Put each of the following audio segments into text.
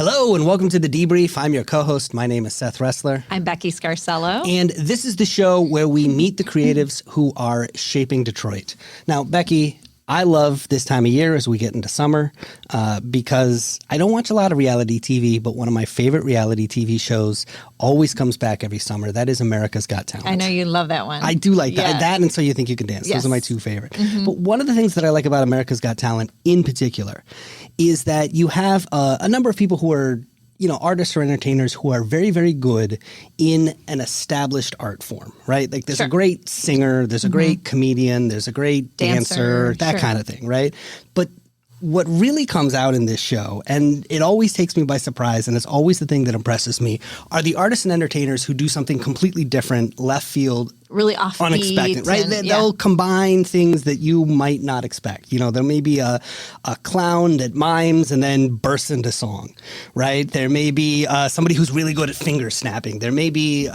Hello and welcome to The Debrief. I'm your co-host. My name is Seth Ressler. I'm Becky Scarcello. And this is the show where we meet the creatives who are shaping Detroit. Now, Becky, I love this time of year as we get into summer because I don't watch a lot of reality TV, but one of my favorite reality TV shows always comes back every summer. That is America's Got Talent. I know you love that one. I do like that and So You Think You Can Dance. Yes. Those are my two favorite. Mm-hmm. But one of the things that I like about America's Got Talent in particular is that you have a number of people who are, artists or entertainers who are very, very good in an established art form, right? Like there's a great singer, there's a great comedian, there's a great dancer, that kind of thing, right? But what really comes out in this show, and it always takes me by surprise, and it's always the thing that impresses me, are the artists and entertainers who do something completely different, left field, really offbeat, unexpected, right? They'll combine things that you might not expect. There may be a clown that mimes and then bursts into song, right? There may be somebody who's really good at finger snapping. There may be,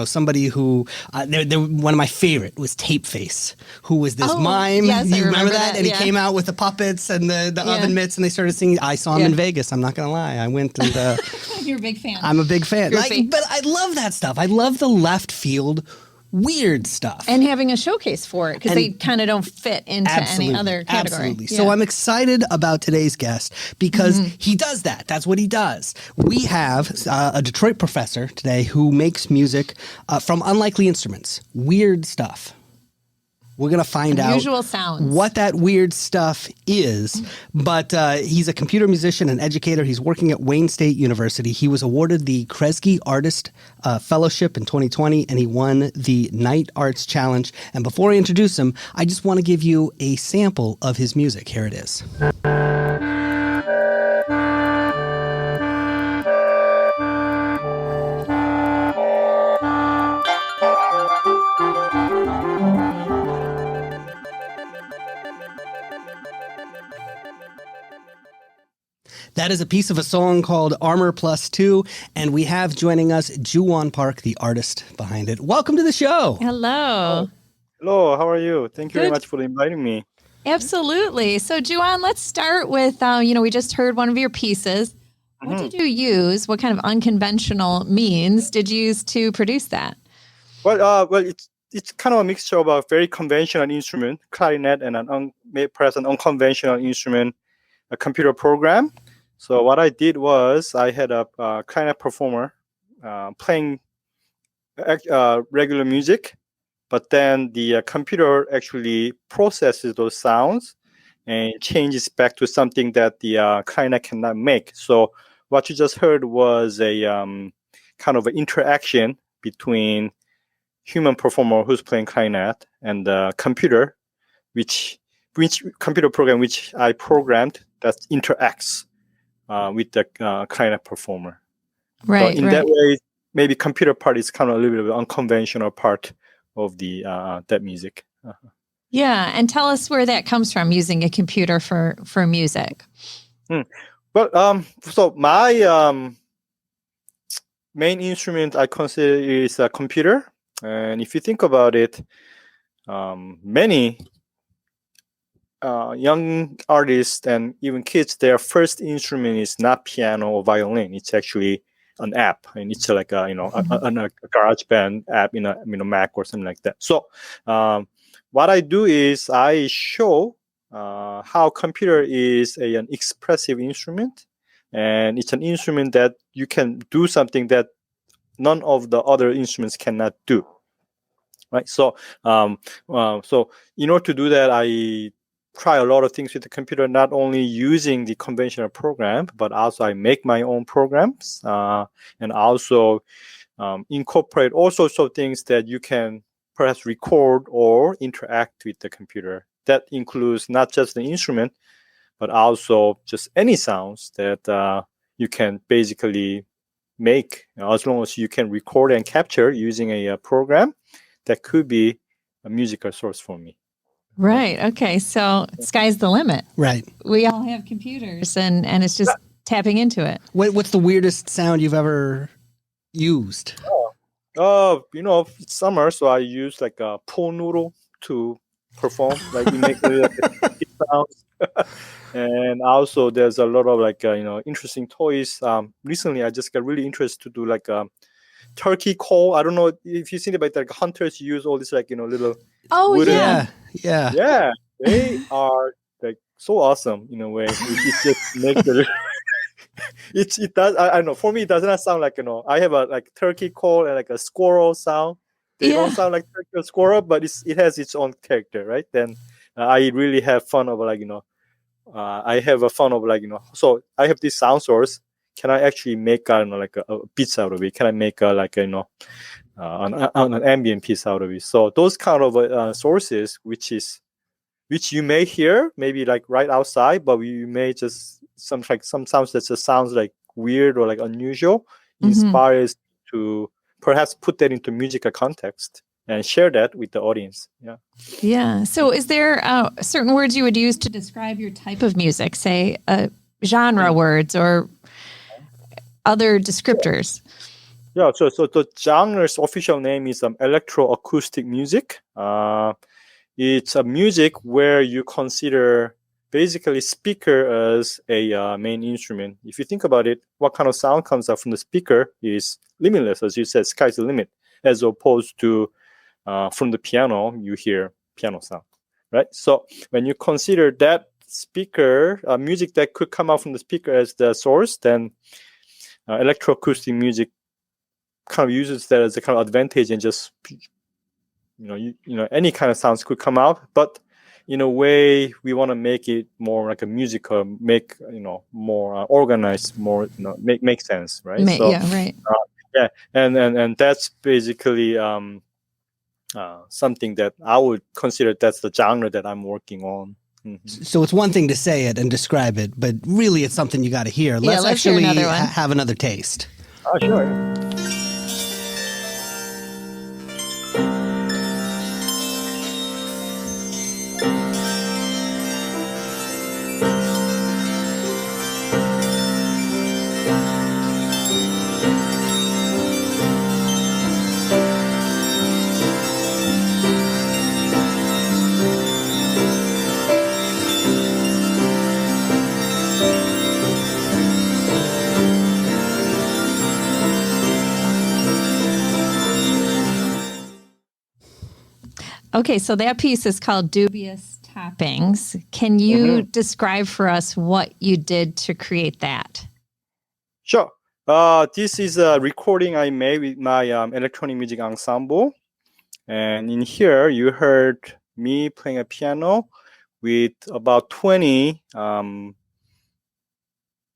somebody who, one of my favorite was Tape Face, who was this mime. Yes, you I remember that? And he came out with the puppets and the oven mitts, and they started singing. I saw him in Vegas. I'm not going to lie. I went and... You're a big fan. I'm a big fan. But I love that stuff. I love the left field weird stuff. And having a showcase for it, because they kind of don't fit into any other category. Absolutely. Yeah. So I'm excited about today's guest because he does that. That's what he does. We have a Detroit professor today who makes music from unlikely instruments, weird stuff. We're going to find out what that weird stuff is. But he's a computer musician and educator. He's working at Wayne State University. He was awarded the Kresge Artist Fellowship in 2020, and he won the Night Arts Challenge. And before I introduce him, I just want to give you a sample of his music. Here it is. That is a piece of a song called Armor Plus 2, and we have joining us Ju-won Park, the artist behind it. Welcome to the show. Hello. Hello, how are you? Thank you very much for inviting me. Absolutely. So, Ju-won, let's start with, we just heard one of your pieces. What did you use? What kind of unconventional means did you use to produce that? Well, it's kind of a mixture of a very conventional instrument, clarinet, and perhaps an unconventional instrument, a computer program. So what I did was I had a clarinet performer playing regular music, but then the computer actually processes those sounds and changes back to something that the clarinet cannot make. So what you just heard was a kind of an interaction between human performer who's playing clarinet and the computer, which computer program which I programmed that interacts with the clarinet performer. Right. So in that way, maybe computer part is kind of a little bit of an unconventional part of the that music. Yeah, and tell us where that comes from, using a computer for music. Well, so my main instrument I consider is a computer, and if you think about it, many young artists and even kids, their first instrument is not piano or violin. It's actually an app, and it's like a garage band app in a Mac or something like that. So what I do is I show how computer is an expressive instrument, and it's an instrument that you can do something that none of the other instruments cannot do. Right. So so in order to do that, I try a lot of things with the computer, not only using the conventional program, but also I make my own programs and also incorporate all sorts of things that you can perhaps record or interact with the computer. That includes not just the instrument, but also just any sounds that you can basically make, as long as you can record and capture using a program that could be a musical source for me. Right. Okay. So sky's the limit. Right. We all have computers, and it's just tapping into it. What's the weirdest sound you've ever used? It's summer, so I use like a pool noodle to perform. Like you make like sounds. And also there's a lot of like interesting toys. Recently I just got really interested to do like turkey call. I don't know if you've seen it, but like hunters use all this like little Oh, wooden. yeah. Yeah, they are like so awesome in a way. It just makes it. It does. I know. For me, it does not sound like I have a like turkey call and like a squirrel sound. They don't Yeah. sound like turkey or squirrel, but it has its own character, right? Then I really have fun of like I have a fun of like So I have this sound source. Can I actually make like a beats out of it? Can I make like an ambient piece out of it? So those kind of sources, which you may hear maybe like right outside, but you may just some sounds that just sounds like weird or like unusual, inspires to perhaps put that into musical context and share that with the audience. Yeah. Yeah. So is there certain words you would use to describe your type of music, say genre words or other descriptors? Yeah. So the genre's official name is electroacoustic music. It's a music where you consider basically speaker as a main instrument. If you think about it, what kind of sound comes out from the speaker is limitless, as you said, sky's the limit, as opposed to from the piano, you hear piano sound, right? So when you consider that speaker, music that could come out from the speaker as the source, then electroacoustic music kind of uses that as a kind of advantage and just any kind of sounds could come out, but in a way we want to make it more like a musical, make more organized, more make sense, right? Yeah, right. Yeah, and that's basically something that I would consider that's the genre that I'm working on. So it's one thing to say it and describe it, but really it's something you got to hear. Yeah, Let's let's hear actually another one. have another taste. Oh, sure. Okay, so that piece is called Dubious Toppings. Can you describe for us what you did to create that? Sure. This is a recording I made with my electronic music ensemble. And in here, you heard me playing a piano with about 20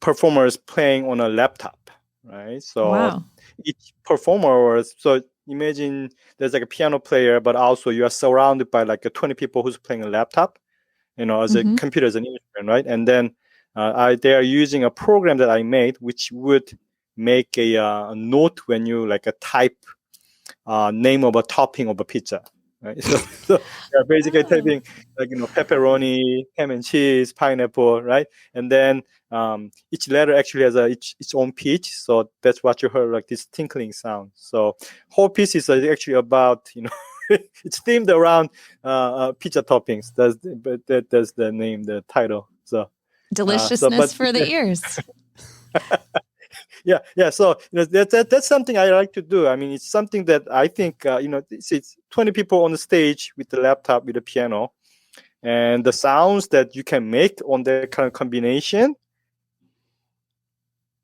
performers playing on a laptop, right? So Wow. each performer was, so imagine there's like a piano player, but also you are surrounded by like 20 people who's playing a laptop, as a computer as an instrument, right? And then they are using a program that I made, which would make a note when you like a type name of a topping of a pizza, right? So they're basically typing like pepperoni, ham and cheese, pineapple, right? And then each letter actually has its own pitch, so that's what you heard, like this tinkling sound. So whole piece is actually about it's themed around pizza toppings. That's the name, the title. So Deliciousness for the ears. Yeah. So that's something I like to do. I mean, it's something that I think it's 20 people on the stage with the laptop, with the piano, and the sounds that you can make on that kind of combination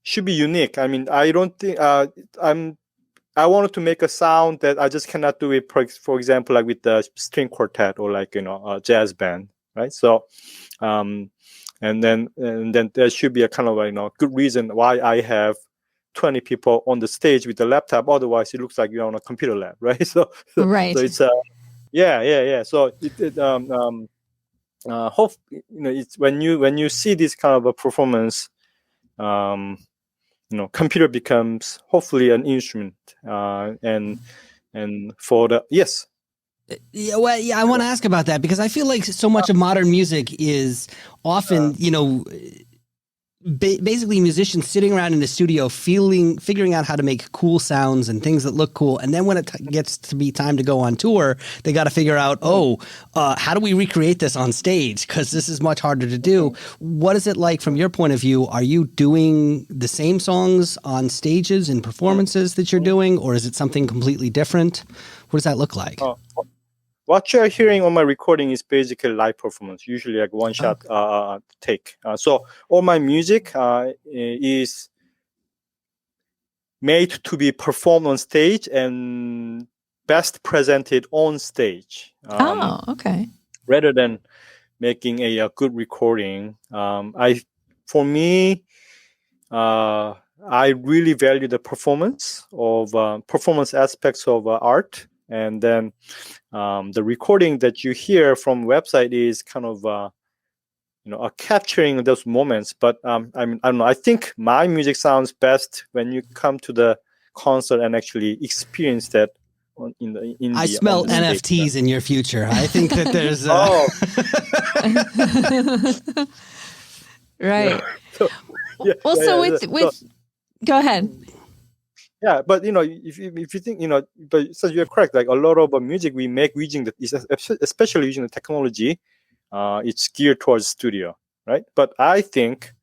should be unique. I mean, I don't think I wanted to make a sound that I just cannot do it. For example, like with the string quartet or like a jazz band, right? So, and then there should be a kind of good reason why I have 20 people on the stage with the laptop. Otherwise, it looks like you're on a computer lab, right? So Right. So it's yeah. So hope it's when you see this kind of a performance, computer becomes hopefully an instrument, and for the yes. Yeah, well, I want to ask about that because I feel like so much of modern music is often, basically musicians sitting around in the studio figuring out how to make cool sounds and things that look cool, and then when it gets to be time to go on tour, they got to figure out, how do we recreate this on stage, because this is much harder to do. What is it like from your point of view? Are you doing the same songs on stages and performances that you're doing, or is it something completely different? What does that look like? What you're hearing on my recording is basically live performance, usually like one shot take. So all my music is made to be performed on stage and best presented on stage. Okay. Rather than making a good recording. For me, I really value the performance aspects of art. And then the recording that you hear from website is kind of capturing those moments. But I don't know. I think my music sounds best when you come to the concert and actually experience that. I smell NFTs in your future. I think that there's. Right. Go ahead. Yeah, but if you think but so you're correct. Like a lot of music we make especially using the technology, it's geared towards studio, right? But I think,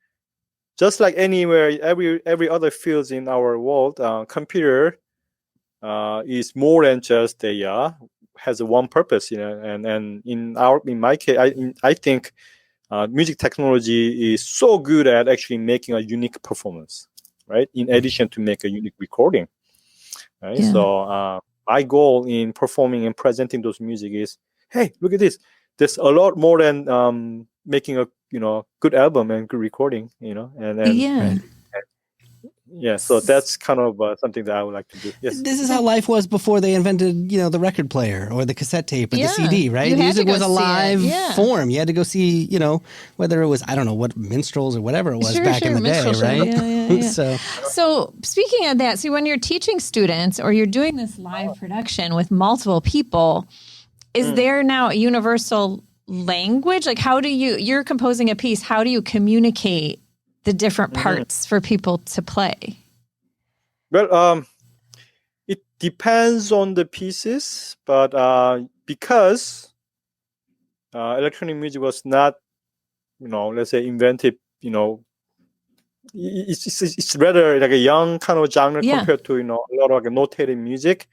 just like anywhere, every other fields in our world, computer is more than just has one purpose, And in my case, I think music technology is so good at actually making a unique performance. Right. In addition to make a unique recording. Right. Yeah. So my goal in performing and presenting those music is, hey, look at this. There's a lot more than making a good album and good recording. So that's kind of something that I would like to do. Yes. This is how life was before they invented, the record player or the cassette tape or the CD, right? Music was a live form. You had to go see, whether it was, I don't know, what minstrels or whatever it was back in the day, right? Yeah. So speaking of that, when you're teaching students or you're doing this live production with multiple people, is there now a universal language? Like you're composing a piece, how do you communicate the different parts for people to play? Well, it depends on the pieces, but because electronic music was not, let's say invented, it's rather like a young kind of genre compared to, a lot of notated music.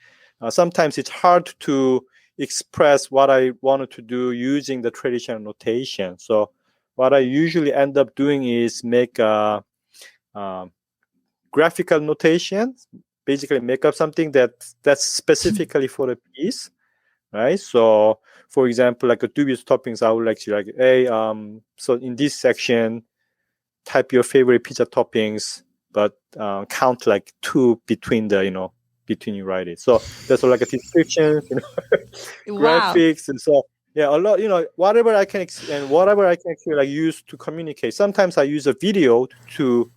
Sometimes it's hard to express what I wanted to do using the traditional notation. So what I usually end up doing is make graphical notation, basically make up something that's specifically for the piece, right? So, for example, like a dubious toppings, I would like to hey, so in this section, type your favorite pizza toppings, but count like 2 between the, between you write it. So there's like a description, graphics, and so. Yeah, a lot, whatever I can actually use to communicate. Sometimes I use a video to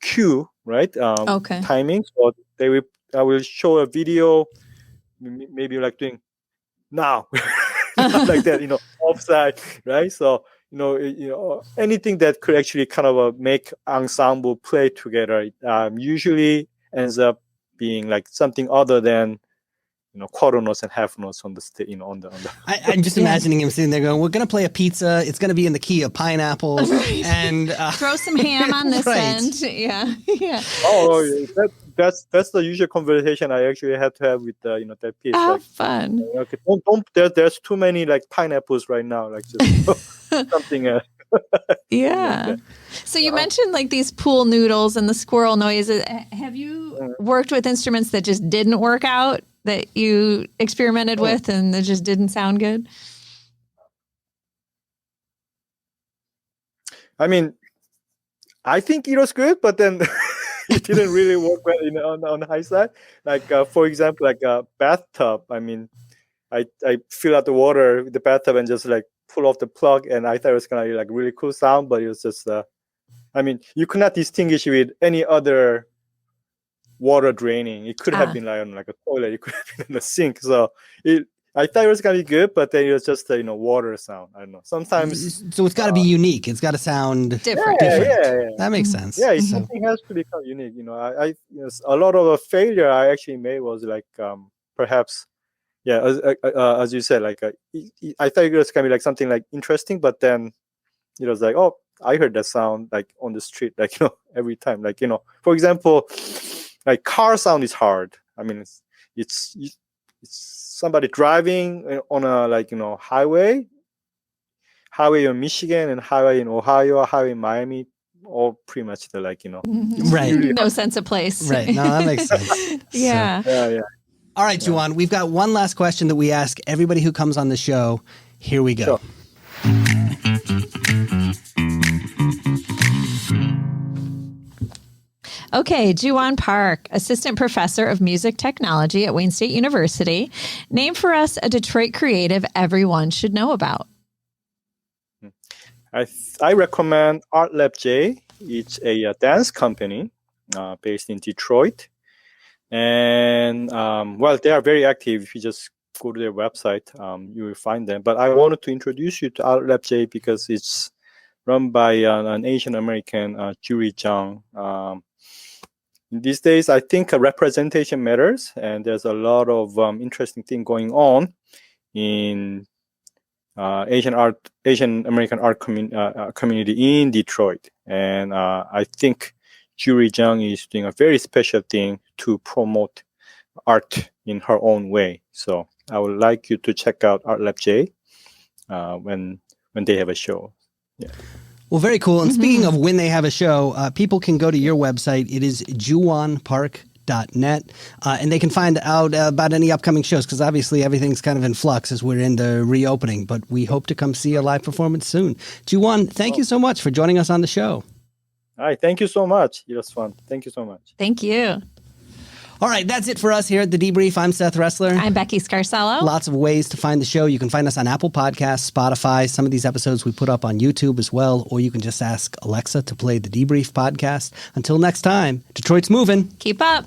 cue, right? Timing. So I will show a video, maybe like doing now, like that, offside, right? So, anything that could actually kind of make ensemble play together, usually ends up being like something other than quarter notes and half notes on the on the. I'm just imagining him sitting there going, "We're gonna play a pizza. It's gonna be in the key of pineapple, and throw some ham on this end." Yeah. Oh, that's the usual conversation I actually had to have with that piece. Fun. Okay, don't there's too many like pineapples right now. Like just something else. Yeah. So you mentioned like these pool noodles and the squirrel noises. Have you worked with instruments that just didn't work out, that you experimented with and that just didn't sound good? I mean, I think it was good, but then it didn't really work well on the high side. Like for example, like a bathtub. I mean, I fill out the water with the bathtub and just like pull off the plug, and I thought it was gonna be like really cool sound, but it was just I mean, you could not distinguish with any other water draining. It could have been like on like a toilet, it could have been in a sink. So I thought it was gonna be good, but then it was just a water sound. I don't know. Sometimes So it's got to be unique. It's got to sound Different. yeah. That makes sense. Yeah, So- something has to become unique. A lot of the failure I actually made was like perhaps, as you said, like I thought it was gonna be like something like interesting, but then it was like, oh, I heard that sound like on the street, like every time, like for example, like car sound is hard. I mean, it's somebody driving on a highway in Michigan and highway in Ohio, highway in Miami, all pretty much the Right. No sense of place. Right. No, that makes sense. Yeah. Yeah. All right, Juan, we've got one last question that we ask everybody who comes on the show. Here we go. Sure. Okay, Juwan Park, Assistant Professor of Music Technology at Wayne State University. Name for us a Detroit creative everyone should know about. I recommend Art Lab J. It's a dance company based in Detroit. And, they are very active. If you just go to their website, you will find them. But I wanted to introduce you to Art Lab J because it's run by an Asian American, Julie Zhang. These days, I think representation matters, and there's a lot of interesting thing going on in Asian American art community in Detroit. And I think Julie Zhang is doing a very special thing to promote art in her own way. So I would like you to check out Art Lab J when they have a show. Yeah. Well, very cool. And speaking of when they have a show, people can go to your website. It is juwanpark.net, and they can find out about any upcoming shows, because obviously everything's kind of in flux as we're in the reopening, but we hope to come see a live performance soon. Juwan, thank you so much for joining us on the show. All right. Thank you so much. It was fun. Thank you so much. Thank you. All right, that's it for us here at The Debrief. I'm Seth Ressler. I'm Becky Scarsello. Lots of ways to find the show. You can find us on Apple Podcasts, Spotify. Some of these episodes we put up on YouTube as well, or you can just ask Alexa to play The Debrief podcast. Until next time, Detroit's moving. Keep up.